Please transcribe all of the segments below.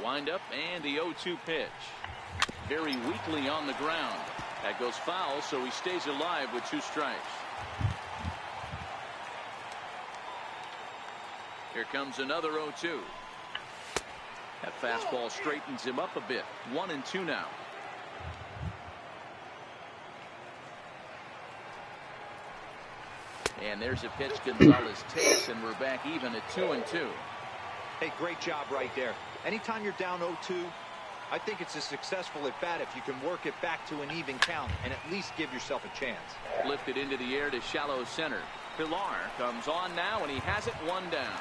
windup and the 0-2 pitch. Very weakly on the ground. That goes foul, so he stays alive with 2 strikes. Here comes another 0-2. That fastball straightens him up a bit. 1-2 now. And there's a pitch Gonzalez takes, and we're back even at 2-2. Hey, great job right there. Anytime you're down 0-2, I think it's a successful at bat if you can work it back to an even count and at least give yourself a chance. Lifted into the air to shallow center. Pilar comes on now, and he has it 1 down.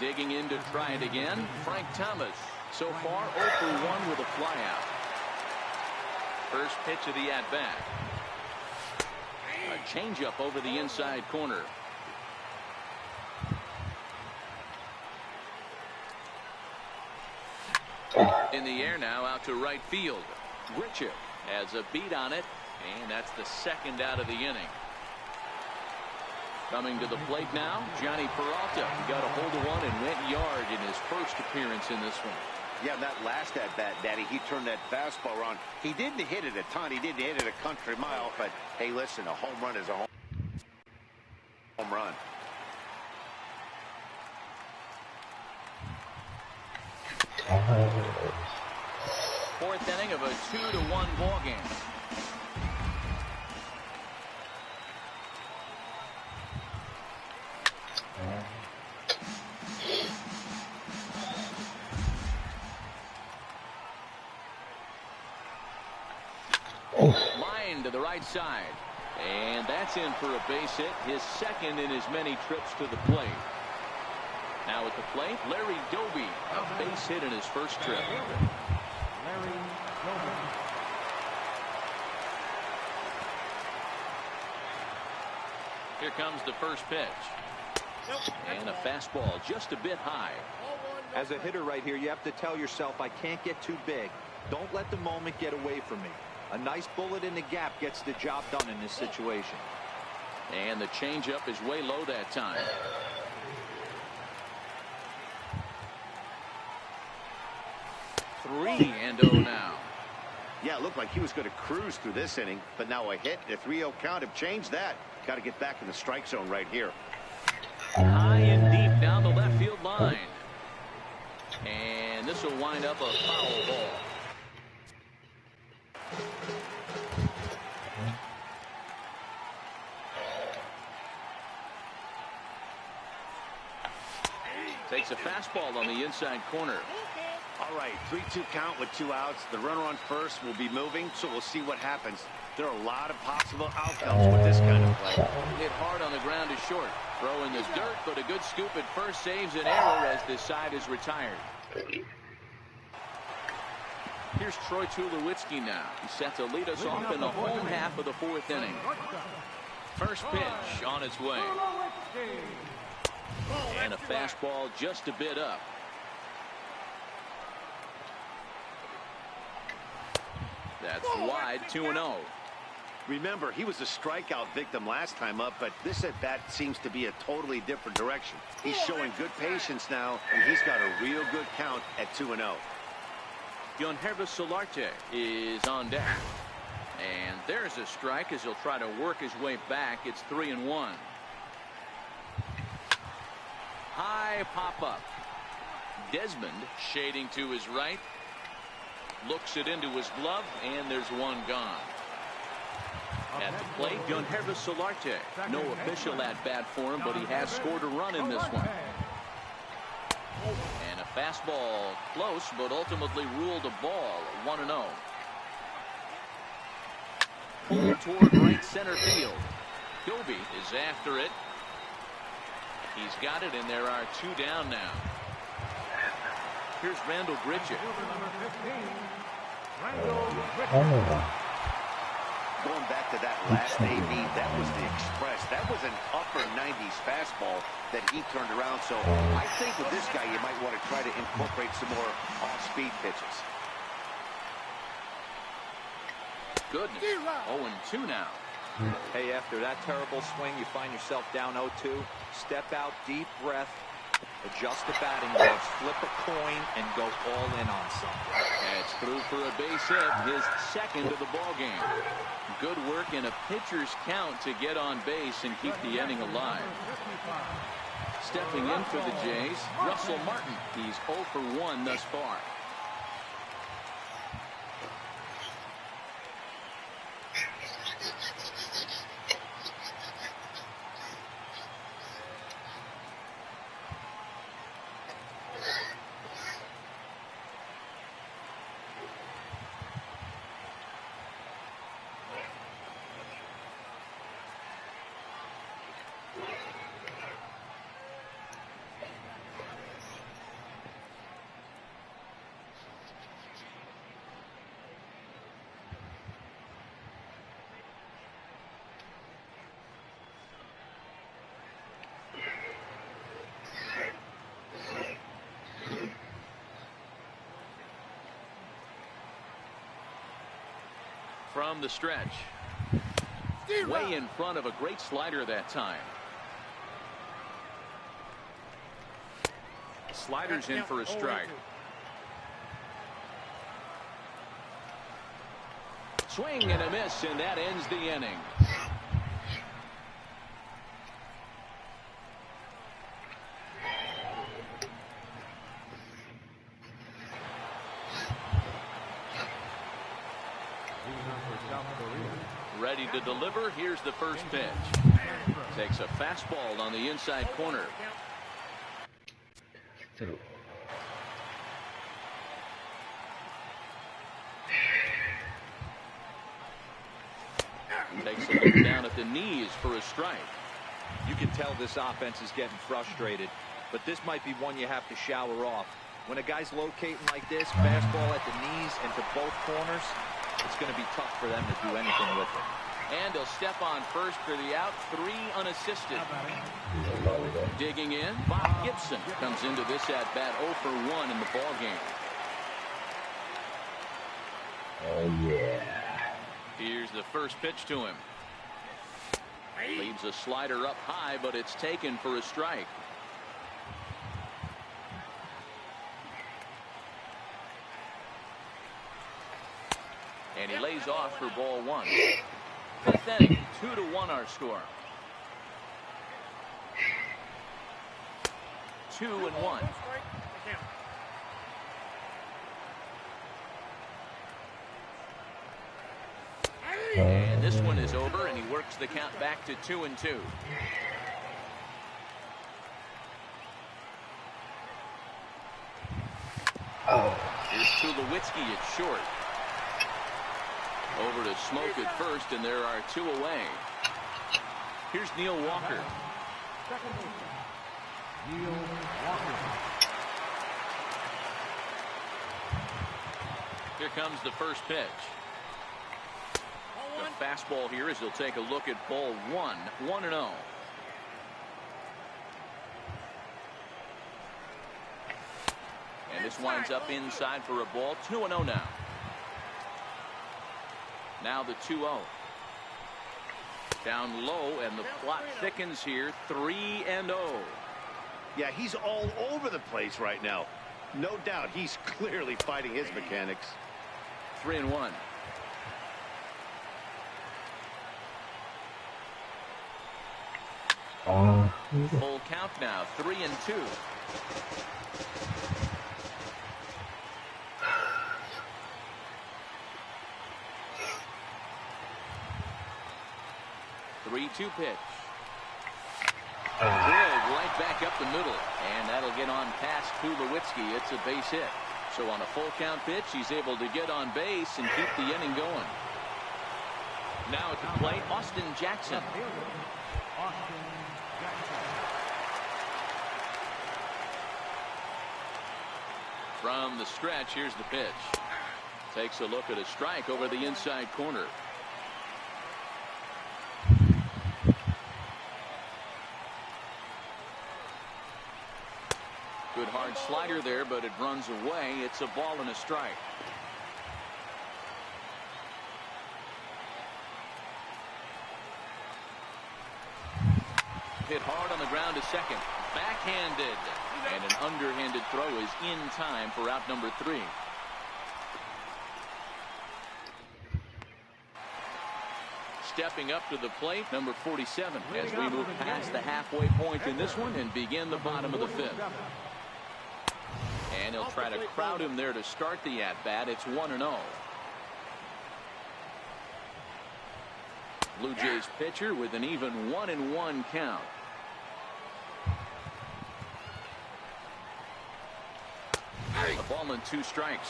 Digging in to try it again, Frank Thomas. So far 0 for 1 with a flyout. First pitch of the at-bat. A changeup over the inside corner. In the air now, out to right field. Grichuk has a beat on it, and that's the 2nd out of the inning. Coming to the plate now, Johnny Peralta. He got a hold of one and went yard in his first appearance in this one. Yeah, that last at-bat, Daddy, he turned that fastball around. He didn't hit it a ton. He didn't hit it a country mile. But, hey, listen, a home run is a home run. Fourth inning of a 2-1 ball game. Line to the right side, and that's in for a base hit, his 2nd in as many trips to the plate. Now at the plate, Larry Doby, a base hit in his first trip. Larry Doby. Here comes the first pitch, and a fastball just a bit high. As a hitter right here, you have to tell yourself, I can't get too big. Don't let the moment get away from me. A nice bullet in the gap gets the job done in this situation. And the changeup is way low that time. Three and 0 now. Yeah, it looked like he was going to cruise through this inning, but now a hit and a 3-0 count have changed that. Got to get back in the strike zone right here. High and deep down the left field line. And this will wind up a foul ball. Takes a fastball on the inside corner. All right, 3-2 count with 2 outs. The runner on first will be moving, so we'll see what happens. There are a lot of possible outcomes with this kind of play. Hit hard on the ground to short. Throw in this dirt, but a good scoop at first saves an error as this side is retired. Here's Troy Tulowitzki now. He's set to lead us off in the home half of the 4th inning. First pitch on its way. And a fastball just a bit up. That's wide, 2-0. Remember, he was a strikeout victim last time up, but this at-bat seems to be a totally different direction. He's showing good patience now, and he's got a real good count at 2-0. Yangervis Solarte is on deck. And there's a strike as he'll try to work his way back. It's 3-1. High pop-up. Desmond shading to his right. Looks it into his glove, and there's one gone. At the plate, Yangervis Solarte. No official at-bat for him, but he has scored a run in this one. And a fastball close, but ultimately ruled a ball, 1-0. Pulled toward right center field. Doby is after it. He's got it, and there are 2 down now. Here's Randall Grichuk. Going back to that last AB, that was the express. That was an upper 90s fastball that he turned around. So I think with this guy, you might want to try to incorporate some more off-speed pitches. Goodness. 0-2 now. Hey, after that terrible swing, you find yourself down 0-2. Step out, deep breath, Adjust the batting gloves, flip a coin, and go all in on something. That's through for a base hit, his second of the ball game. Good work in a pitcher's count to get on base and keep the inning alive. Stepping in for the Jays, Russell Martin. He's 0 for 1 thus far. From the stretch, way in front of a great slider that time. Sliders in for a strike. Swing and a miss, and that ends the inning. Ready to deliver. Here's the first pitch. Takes a fastball on the inside corner. Takes a look down at the knees for a strike. You can tell this offense is getting frustrated, but this might be one you have to shower off. When a guy's locating like this, fastball at the knees and to both corners, it's going to be tough for them to do anything with it. And he'll step on first for the out, 3 unassisted. Digging in, Bob Gibson comes into this at bat 0 for 1 in the ball game. Oh yeah. Here's the first pitch to him. Leaves a slider up high, but it's taken for a strike. And he lays off for ball 1. 5th inning, 2-1 our score. 2-1. And this one is over, and he works the count back to 2-2. Here's Tulowitzki at short. Over to Smoke at first, and there are 2 away. Here's Neil Walker. Neil Walker. Here comes the first pitch. The fastball here as he'll take a look at ball 1. 1-0. And this winds up inside for a ball. 2-0 now. Now the 2-0. Down low, and the plot thickens here. 3-0. Yeah, he's all over the place right now. No doubt he's clearly fighting his mechanics. 3-1. Full count now. 3-2. Three-two pitch. Drilled right back up the middle, and that'll get on past Tulowitzki. It's a base hit. So on a full count pitch, he's able to get on base and keep the inning going. Now at the plate, Austin Jackson. From the stretch, here's the pitch. Takes a look at a strike over the inside corner. Good hard slider there, but it runs away. It's a ball and a strike. Hit hard on the ground to second. Backhanded. And an underhanded throw is in time for out number 3. Stepping up to the plate, number 47, as we move past the halfway point in this one and begin the bottom of the 5th. And he'll try to crowd him there to start the at-bat. It's 1-0. Blue Jays pitcher with an even 1-1 count. A ball and 2 strikes.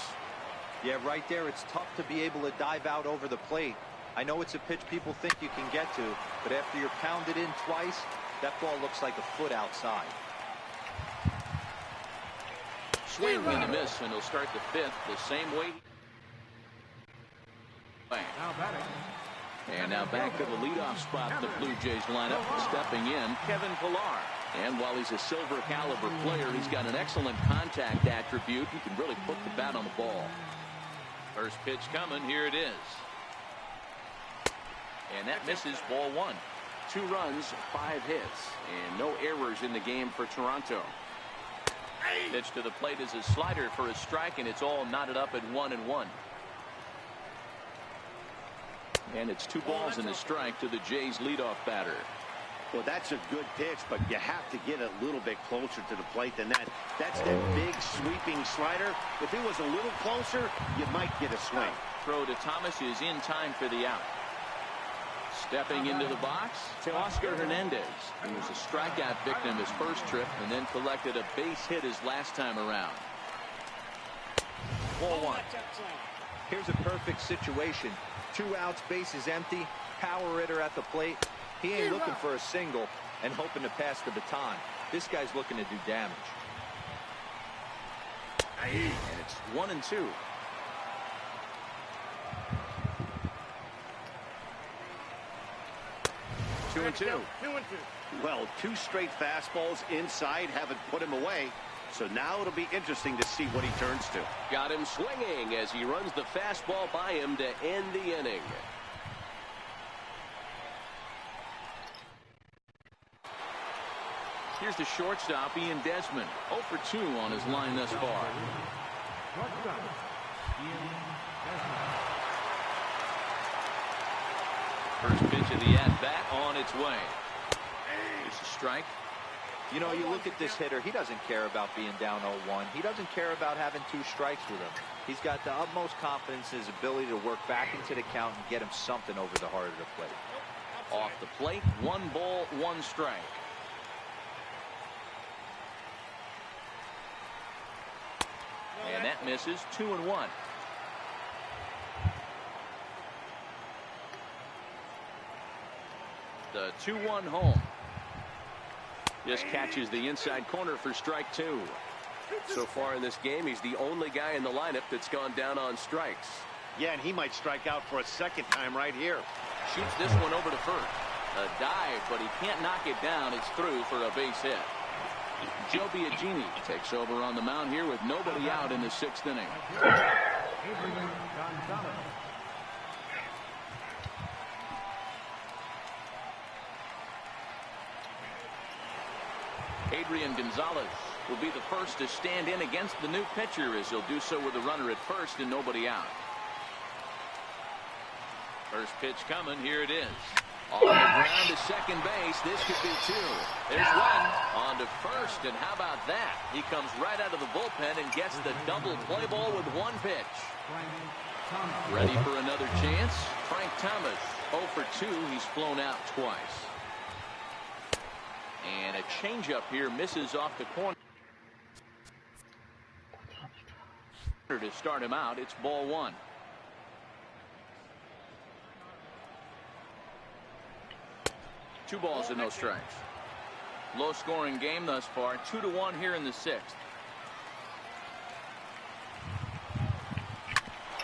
Yeah, right there, it's tough to be able to dive out over the plate. I know it's a pitch people think you can get to, but after you're pounded in twice, that ball looks like a foot outside. Swing and a miss, and he'll start the 5th the same way. Now batting. And now back to the leadoff spot of the Blue Jays lineup. Stepping in, Kevin Pillar. And while he's a silver caliber player, he's got an excellent contact attribute. He can really put the bat on the ball. First pitch coming. Here it is. And that misses, ball 1. 2 runs, 5 hits, and no errors in the game for Toronto. Pitch to the plate is a slider for a strike, and it's all knotted up at 1-1. And it's 2 balls and a strike to the Jays leadoff batter. Well, that's a good pitch, but you have to get a little bit closer to the plate than that. That's that big sweeping slider. If it was a little closer, you might get a swing. Throw to Thomas is in time for the out. Stepping into the box, Teoscar Hernandez. He was a strikeout victim his first trip and then collected a base hit his last time around. Ball 1. Here's a perfect situation. 2 outs, bases empty, power hitter at the plate. He ain't looking for a single and hoping to pass the baton. This guy's looking to do damage. And it's 1-2. Two and two. Well, 2 straight fastballs inside haven't put him away. So now it'll be interesting to see what he turns to. Got him swinging as he runs the fastball by him to end the inning. Here's the shortstop, Ian Desmond. 0 for 2 on his line thus far. First pitch of the at-bat on its way. It's a strike. You know, you look at this hitter, he doesn't care about being down 0-1. He doesn't care about having 2 strikes with him. He's got the utmost confidence in his ability to work back into the count and get him something over the heart of the plate. Off the plate, 1 ball, 1 strike. And that misses, 2-1. The 2-1 home. Just catches the inside corner for strike 2. So far in this game, he's the only guy in the lineup that's gone down on strikes. Yeah, and he might strike out for a second time right here. Shoots this one over to first. A dive, but he can't knock it down. It's through for a base hit. Joe Biagini takes over on the mound here with nobody out in the 6th inning. Adrian Gonzalez will be the first to stand in against the new pitcher, as he'll do so with a runner at first and nobody out. First pitch coming. Here it is. On the ground to second base. This could be 2. There's 1 on to first, and how about that? He comes right out of the bullpen and gets the double play ball with 1 pitch. Ready for another chance? Frank Thomas, 0 for 2. He's flown out twice. And a changeup here misses off the corner to start him out. It's ball 1. Two balls and no strikes. Low scoring game thus far. 2-1 here in the 6th.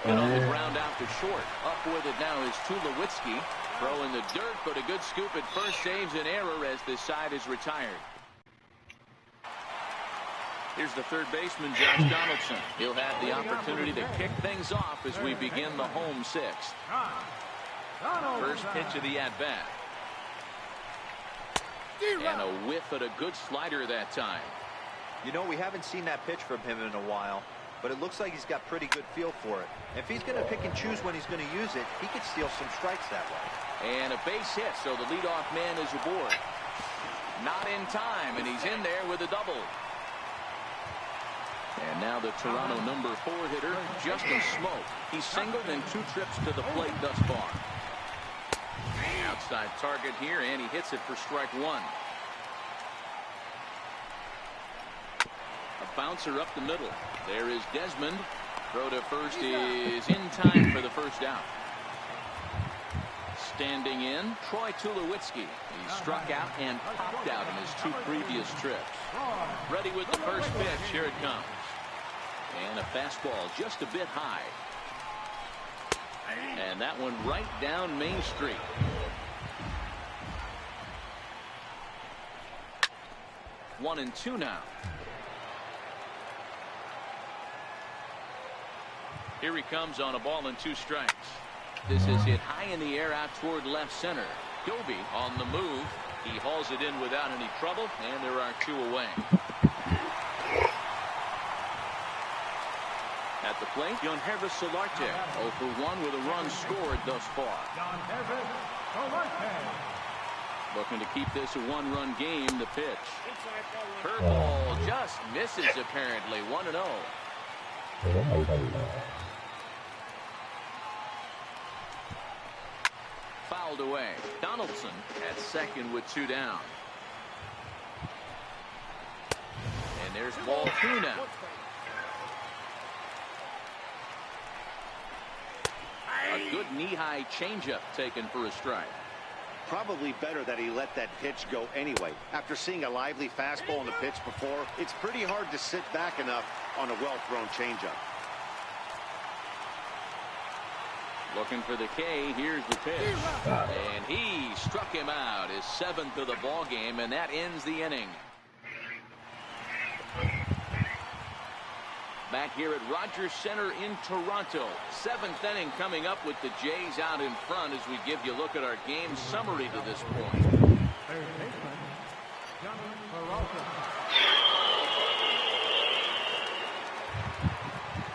And on the ground out to short. Up with it now is Tulowitzki. Throw in the dirt, but a good scoop at first saves an error as this side is retired. Here's the third baseman, Josh Donaldson. He'll have the opportunity to kick things off as we begin the home 6th. First pitch of the at-bat. And a whiff at a good slider that time. You know, we haven't seen that pitch from him in a while, but it looks like he's got pretty good feel for it. If he's going to pick and choose when he's going to use it, he could steal some strikes that way. And a base hit, so the leadoff man is aboard. Not in time, and he's in there with a double. And now the Toronto number 4 hitter, Justin Smoak. He's singled in 2 trips to the plate thus far. Outside target here, and he hits it for strike 1. A bouncer up the middle. There is Desmond. Throw to first is in time for the first out. Standing in, Troy Tulowitzki. He struck out and popped out in his 2 previous trips. Ready with the first pitch. Here it comes. And a fastball just a bit high. And that one right down Main Street. One and 2 now. Here he comes on a ball and 2 strikes. This is hit high in the air out toward left center. Gilby on the move. He hauls it in without any trouble, and there are 2 away. At the plate, Yangervis Solarte, 0 for 1 with a run scored thus far. Looking to keep this a 1-run game. The pitch. Curveball just misses apparently. 1-0. Fouled away. Donaldson at second with 2 down. And there's ball 2 now. A good knee-high changeup taken for a strike. Probably better that he let that pitch go anyway. After seeing a lively fastball in the pitch before, it's pretty hard to sit back enough on a well-thrown changeup. Looking for the K. Here's the pitch. And he struck him out. His 7th of the ball game, and that ends the inning. Back here at Rogers Center in Toronto. 7th inning coming up with the Jays out in front as we give you a look at our game summary to this point.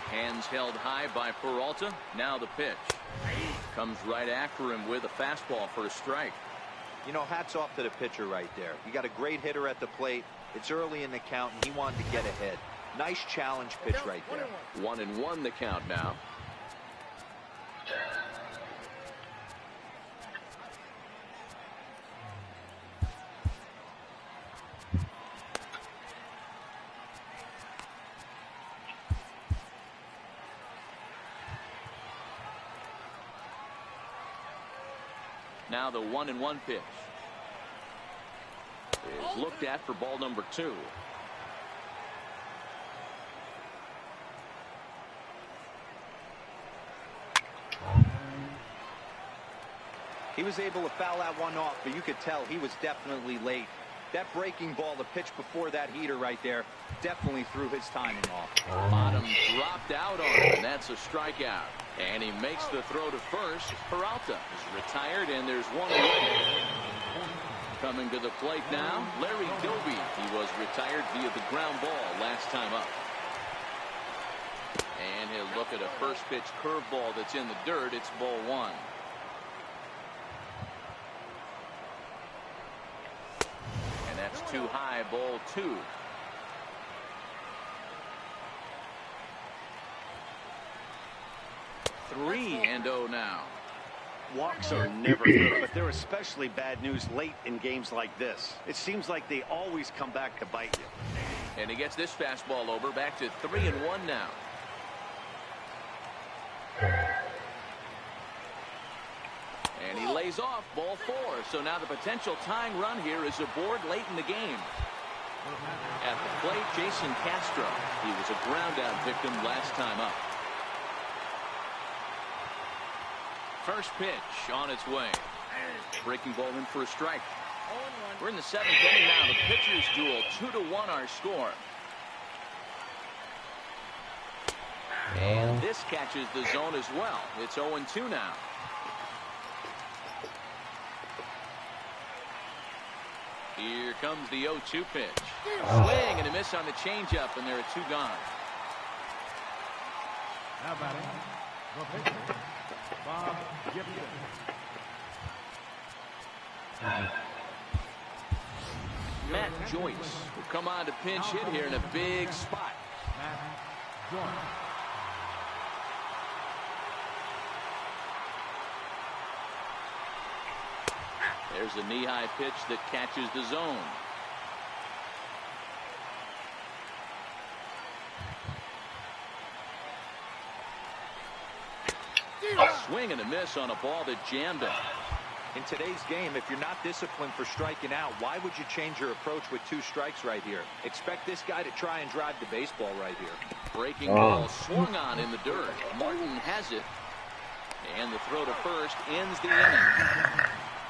Hands held high by Peralta. Now the pitch. Comes right after him with a fastball for a strike. You know, hats off to the pitcher right there. You got a great hitter at the plate. It's early in the count, and he wanted to get ahead. Nice challenge pitch right there. 1-1 the count now. Now the 1-1 pitch is looked at for ball number 2. He was able to foul that one off, but you could tell he was definitely late. That breaking ball, the pitch before that heater right there, definitely threw his timing off. Bottom dropped out on him, and that's a strikeout. And he makes the throw to first. Peralta is retired, and there's 1 away. Coming to the plate now, Larry Gilby. He was retired via the ground ball last time up. And he'll look at a first pitch curveball that's in the dirt. It's ball 1. And that's too high, ball 2. Three and 0 now. Walks are never good, but they're especially bad news late in games like this. It seems like they always come back to bite you. And he gets this fastball over. Back to 3-1 now. And he lays off ball 4. So now the potential tying run here is aboard late in the game. At the plate, Jason Castro. He was a ground out victim last time up. First pitch on its way. Breaking ball in for a strike. We're in the 7th inning now. The pitchers duel. 2-1 our score. And this catches the zone as well. It's 0-2 now. Here comes the 0-2 pitch. Swing and a miss on the changeup, and there are 2 gone. Now batting, the pitcher, Bob Gibson. Matt Joyce will come on to pinch hit here in a big spot. Matt Joyce. There's a knee-high pitch that catches the zone. A swing and a miss on a ball that jammed him. In today's game, if you're not disciplined for striking out, why would you change your approach with 2 strikes right here? Expect this guy to try and drive the baseball right here. Breaking ball swung on in the dirt. Martin has it. And the throw to first ends the inning.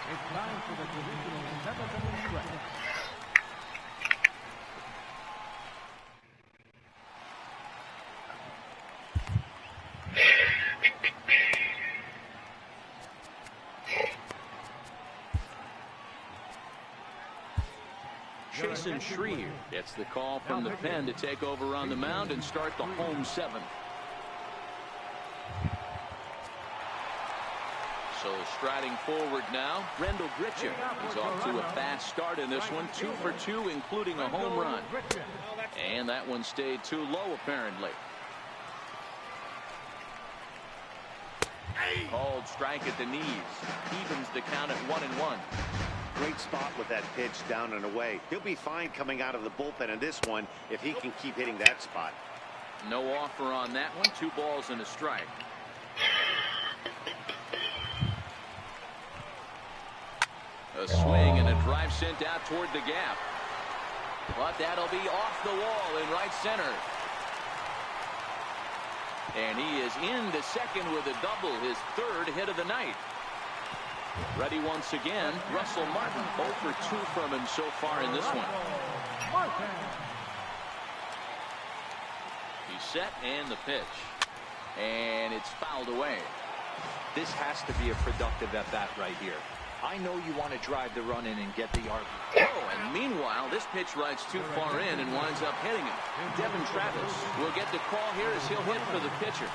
It's time for the divisional 7th inning stretch. Jason Schreier gets the call from the pen to take over on the mound and start the home 7th. So striding forward now, Rendell Grichuk is off to a fast start in this one. 2 for 2, including a home run. And that one stayed too low, apparently. Called strike at the knees. Evens the count at 1-1. Great spot with that pitch down and away. He'll be fine coming out of the bullpen in this one if he can keep hitting that spot. No offer on that one. 2 balls and a strike. A swing and a drive sent out toward the gap. But that'll be off the wall in right center. And he is into second with a double, his 3rd hit of the night. Ready once again, Russell Martin. 0 for 2 from him so far in this one. He's set and the pitch. And it's fouled away. This has to be a productive at-bat right here. I know you want to drive the run in and get the yard. Oh, and meanwhile, this pitch rides too far in and winds up hitting him. Devin Travis will get the call here as he'll hit for the pitcher.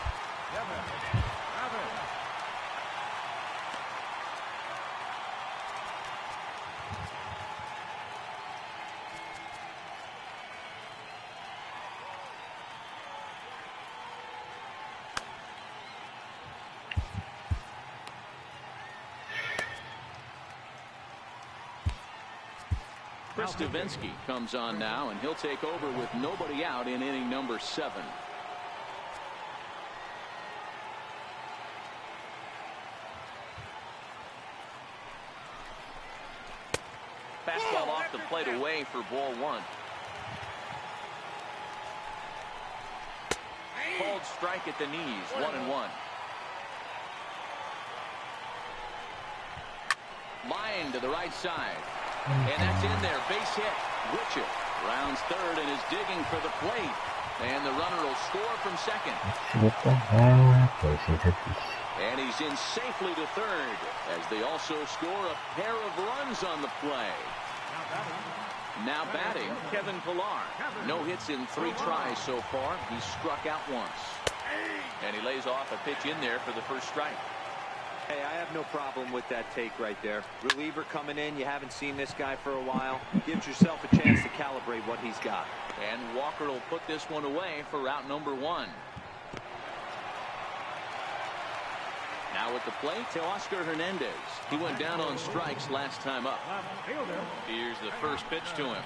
Chris Davinsky comes on now, and he'll take over with nobody out in inning number 7. Fastball off the plate away for ball 1. Called strike at the knees, 1-1. Line to the right side. And that's in there. Base hit. Grichuk rounds 3rd and is digging for the plate. And the runner will score from second. And he's in safely to 3rd as they also score a pair of runs on the play. Now batting, Kevin Pillar. No hits in 3 tries so far. He's struck out once. And he lays off a pitch in there for the first strike. Hey, I have no problem with that take right there. Reliever coming in. You haven't seen this guy for a while. Gives yourself a chance to calibrate what he's got. And Walker will put this one away for out number 1. Now at the plate, Teoscar Hernandez. He went down on strikes last time up. Here's the first pitch to him.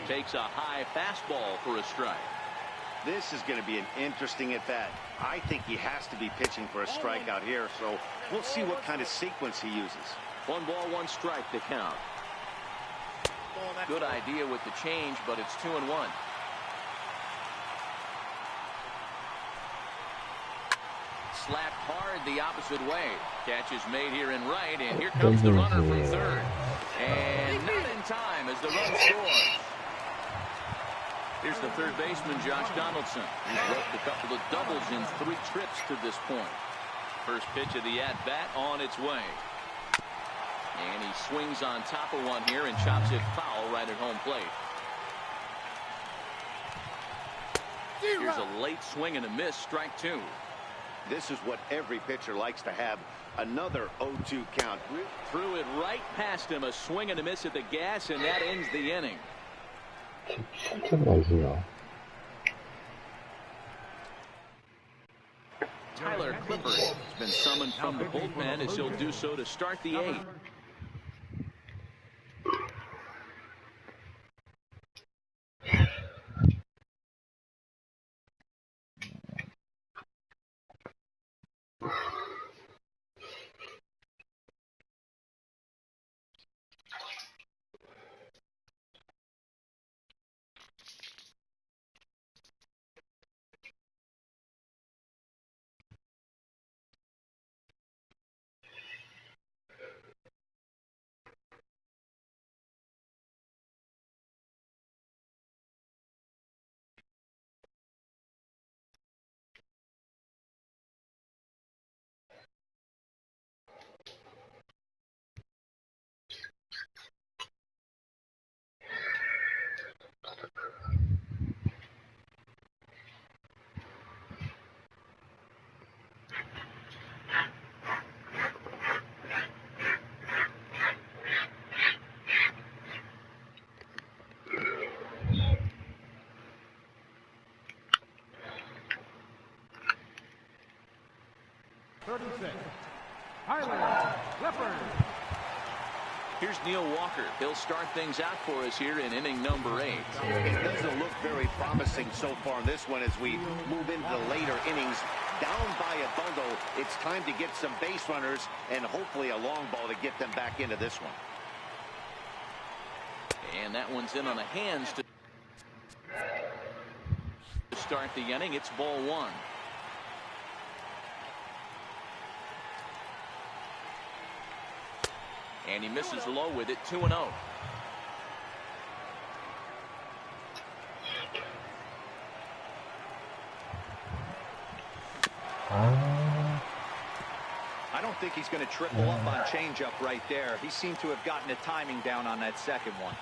Takes a high fastball for a strike. This is going to be an interesting at-bat. I think he has to be pitching for a strikeout here, so we'll see what kind of sequence he uses. 1 ball, 1 strike to count. Good idea with the change, but it's 2-1. Slapped hard the opposite way. Catch is made here in right, and here comes the runner from 3rd. And not in time as the run scores. Here's the 3rd baseman, Josh Donaldson. He's roped a couple of doubles in 3 trips to this point. First pitch of the at-bat on its way. And he swings on top of one here and chops it foul right at home plate. Here's a late swing and a miss, strike two. This is what every pitcher likes to have. Another 0-2 count. Threw it right past him. A swing and a miss at the gas, and that ends the inning. Tyler Clippard has been summoned from the bullpen as he'll do so to start the eighth. Here's Neil Walker. He'll start things out for us here in inning number 8. It doesn't look very promising so far in this one as we move into the later innings. Down by a bundle, it's time to get some base runners and hopefully a long ball to get them back into this one. And that one's in on the hands to start the inning. It's ball one. And he misses low with it, 2-0. I don't think he's going to triple up on changeup right there. He seemed to have gotten the timing down on that second one.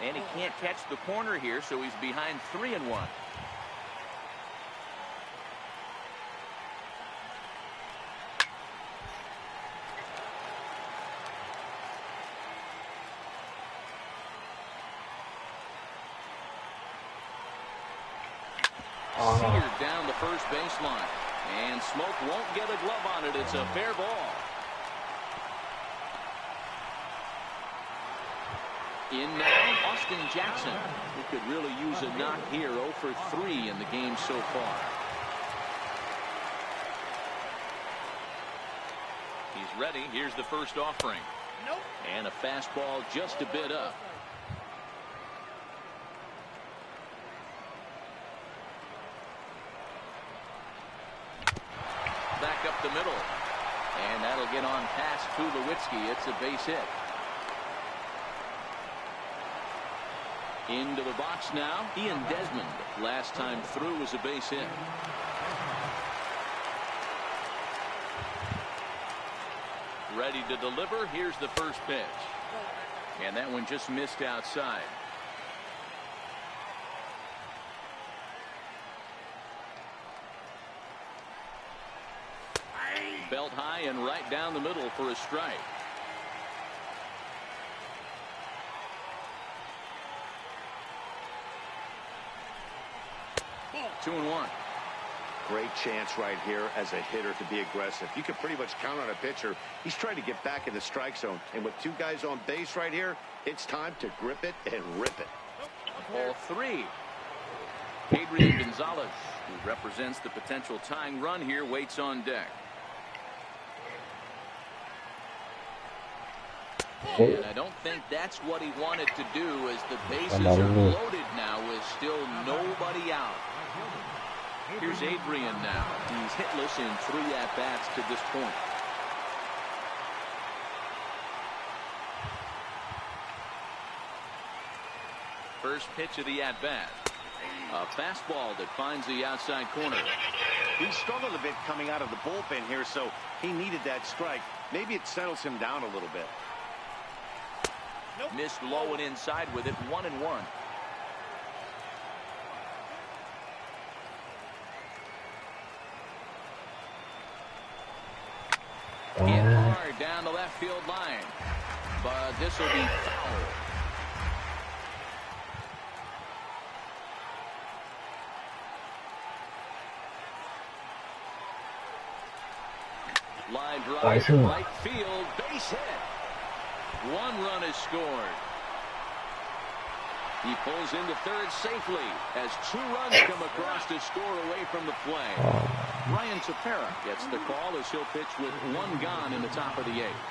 And he can't catch the corner here, so he's behind 3-1. Seared down the first baseline. And Smoke won't get a glove on it. It's a fair ball. In now, Austin Jackson, who could really use a knock here. 0 for 3 in the game so far. He's ready. Here's the first offering. And a fastball just a bit up. Back up the middle. And that'll get on past Tulowitzki. It's a base hit. Into the box now, Ian Desmond. Last time through was a base hit. Ready to deliver. Here's the first pitch. And that one just missed outside. Belt high and right down the middle for a strike. Two and one. Great chance right here as a hitter to be aggressive. You can pretty much count on a pitcher. He's trying to get back in the strike zone. And with two guys on base right here, it's time to grip it and rip it. Ball three. Adrian Gonzalez, who represents the potential tying run here, waits on deck. And I don't think that's what he wanted to do, as the bases are loaded now with still nobody out. Here's Adrian now. He's hitless in 3 at-bats to this point. First pitch of the at-bat. A fastball that finds the outside corner. He struggled a bit coming out of the bullpen here, so he needed that strike. Maybe it settles him down a little bit. Missed low and inside with it, 1-1. Hit hard down the left field line, but this will be foul. Line drive, right field, base hit. 1 run is scored. He pulls into third safely as 2 runs come across to score away from the play. Ryan Tepera gets the call as he'll pitch with 1 gone in the top of the 8th.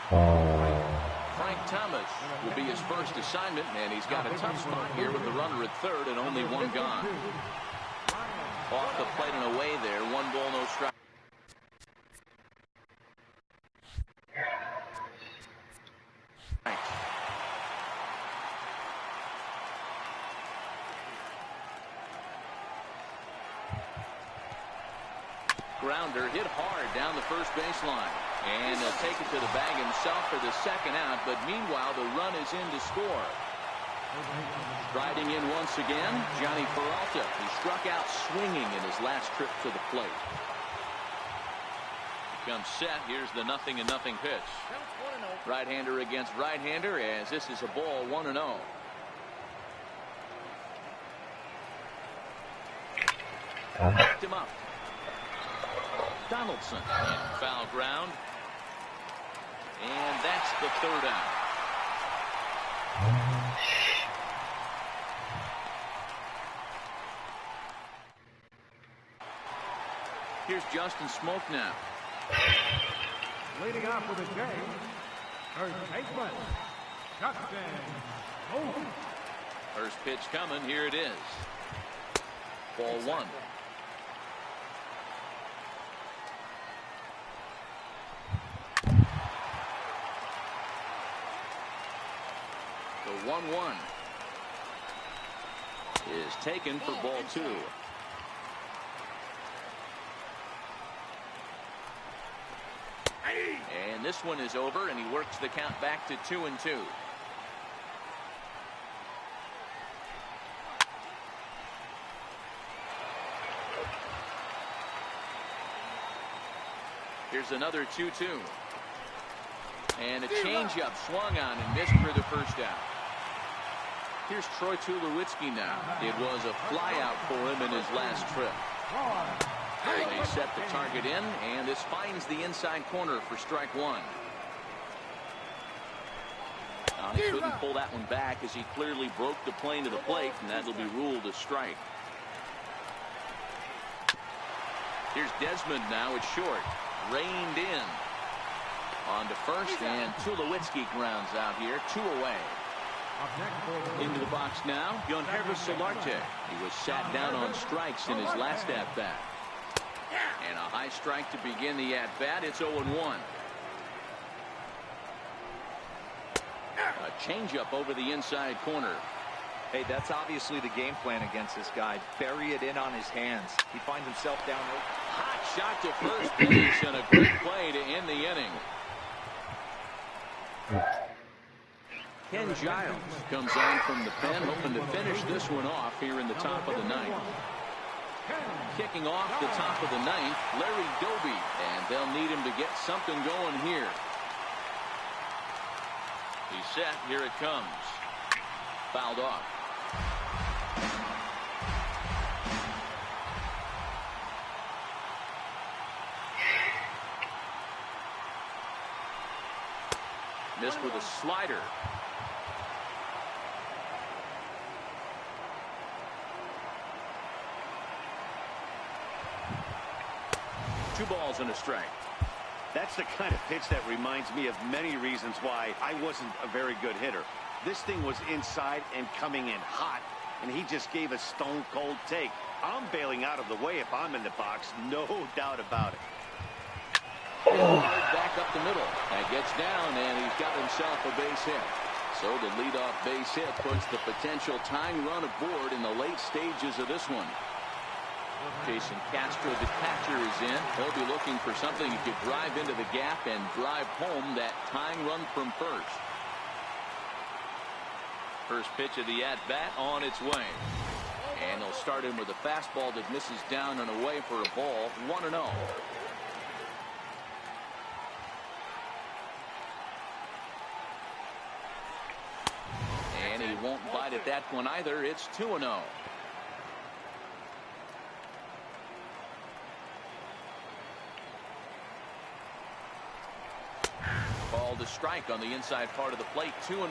Frank Thomas will be his first assignment, and he's got a tough spot here with the runner at third and only 1 gone. Off the plate and away there, 1 ball, no strike. Grounder hit hard down the first baseline, and he'll take it to the bag himself for the second out, but meanwhile the run is in to score. Riding in once again, Johnny Peralta. He struck out swinging in his last trip to the plate. Comes set. Here's the 0-0 pitch. Right-hander against right-hander, as this is a ball, 1-0. Picked him up. Donaldson in foul ground, and that's the 3rd out. Here's Justin Smoke now. Leading off with a J, first baseman, Justin Smoke. First pitch coming. Here it is. Ball 1. The 1-1 is taken for ball 2. And this one is over, and he works the count back to 2-2. Here's another 2-2. And a changeup swung on and missed for the first out. Here's Troy Tulowitzki now. It was a flyout for him in his last trip. They set the target in, and this finds the inside corner for strike 1. He couldn't pull that one back as he clearly broke the plane to the plate, and that'll be ruled a strike. Here's Desmond now at short. Reined in. On to first, and Tulowitzki grounds out here, 2 away. Into the box now, Yangervis Solarte. He was sat down on strikes in his last at-bat. And a high strike to begin the at-bat. It's 0-1. A changeup over the inside corner. Hey, that's obviously the game plan against this guy. Bury it in on his hands. He finds himself down. Hot shot to first base, and a great play to end the inning. Ken Giles comes on from the pen, hoping to finish this one off here in the top of the 9th. Kicking off the top of the 9th, Larry Doby, and they'll need him to get something going here. He's set. Here it comes. Fouled off. Missed with a slider. Two balls and a strike. That's the kind of pitch that reminds me of many reasons why I wasn't a very good hitter. This thing was inside and coming in hot, and he just gave a stone-cold take. I'm bailing out of the way if I'm in the box, no doubt about it. Hard back up the middle. That gets down, and he's got himself a base hit. So the leadoff base hit puts the potential tying run aboard in the late stages of this one. Jason Castro, the catcher, is in. He'll be looking for something he could drive into the gap and drive home that tying run from first. First pitch of the at-bat on its way. And they'll start him with a fastball that misses down and away for a ball. 1-0. And he won't bite at that one either. It's 2-0. Called a strike on the inside part of the plate. 2-1.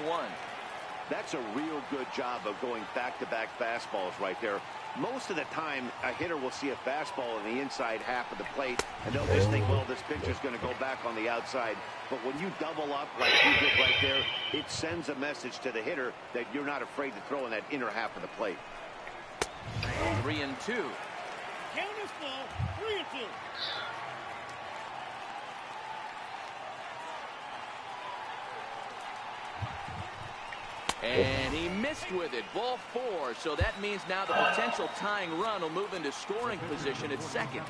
That's a real good job of going back-to-back fastballs right there. Most of the time, a hitter will see a fastball in the inside half of the plate, and they'll just think, well, this pitcher's going to go back on the outside. But when you double up like you did right there, it sends a message to the hitter that you're not afraid to throw in that inner half of the plate. 3-2. Count is full. 3-2. And he missed with it. Ball 4. So that means now the potential tying run will move into scoring position at second.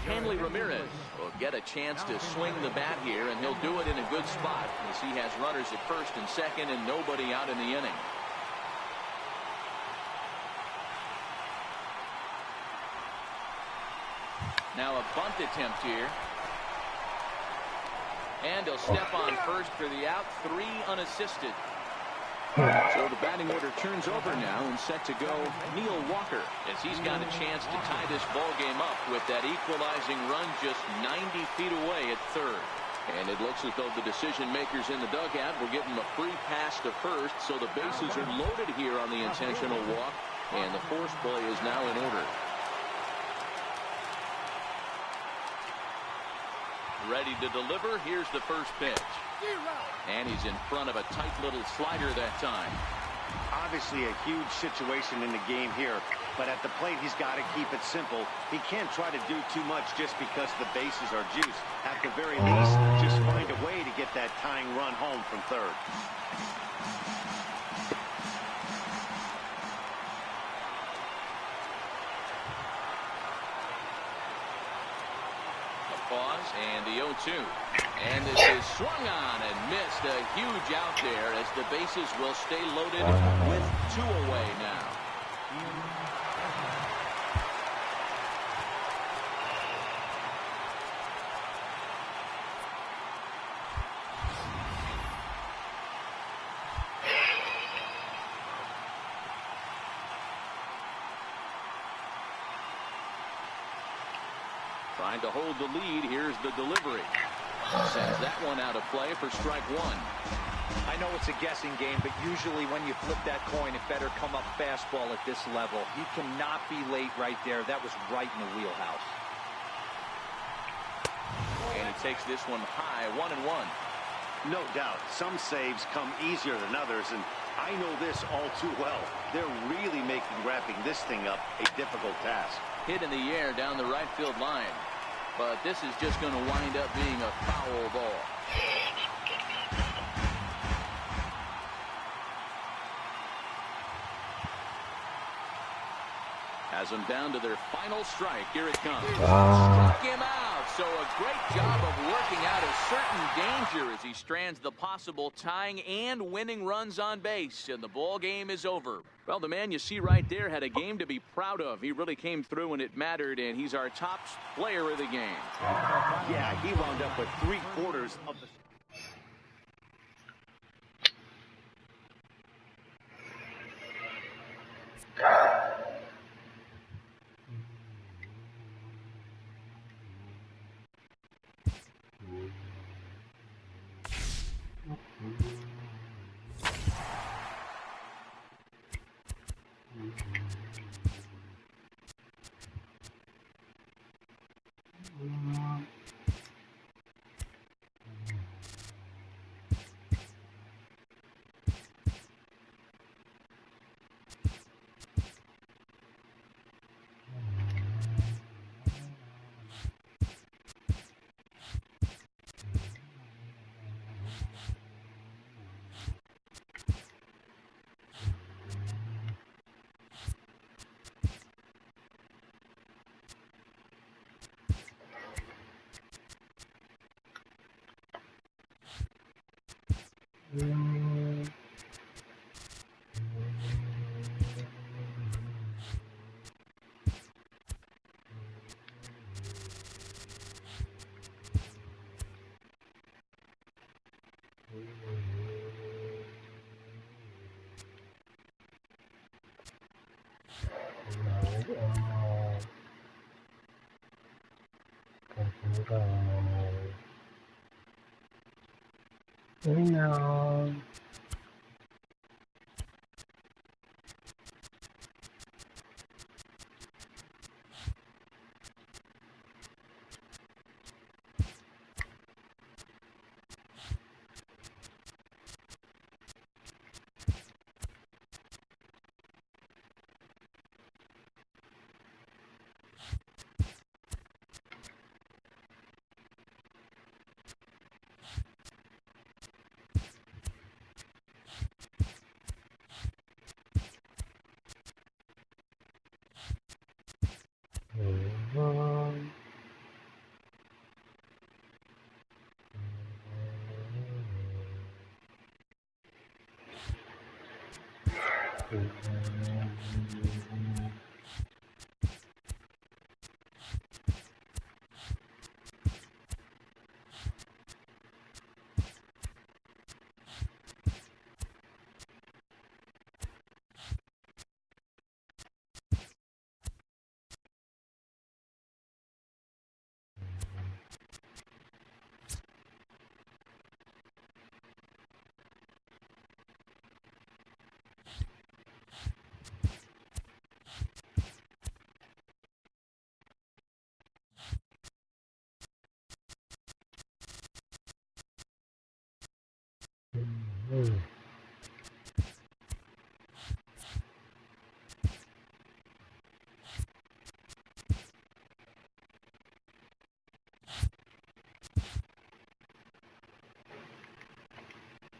Hanley Ramirez will get a chance to swing the bat here, and he'll do it in a good spot as he has runners at first and second and nobody out in the inning. Now a bunt attempt here. And he'll step on first for the out. 3 unassisted. So the batting order turns over now, and set to go Neil Walker, as he's got a chance to tie this ball game up with that equalizing run just 90 feet away at third. And it looks as though the decision makers in the dugout will give him a free pass to first, so the bases are loaded here on the intentional walk, and the force play is now in order. Ready to deliver. Here's the first pitch. And he's in front of a tight little slider that time. Obviously a huge situation in the game here, but at the plate he's got to keep it simple. He can't try to do too much just because the bases are juiced. At the very least, just find a way to get that tying run home from third. Pause and the 0-2. And this is swung on and missed. A huge out there as the bases will stay loaded with 2 away now. Trying to hold the lead. Here's the delivery. Sends that one out of play for strike 1. I know it's a guessing game, but usually when you flip that coin, it better come up fastball at this level. He cannot be late right there. That was right in the wheelhouse. And he takes this one high. 1-1. No doubt. Some saves come easier than others, and I know this all too well. They're really making wrapping this thing up a difficult task. Hit in the air down the right field line. But this is just going to wind up being a foul ball. Has them down to their final strike. Here it comes. Struck him out. So a great job of working out a certain danger as he strands the possible tying and winning runs on base. And the ball game is over. Well, the man you see right there had a game to be proud of. He really came through when it mattered, and he's our top player of the game. Yeah, he wound up with 3/4 of the... No.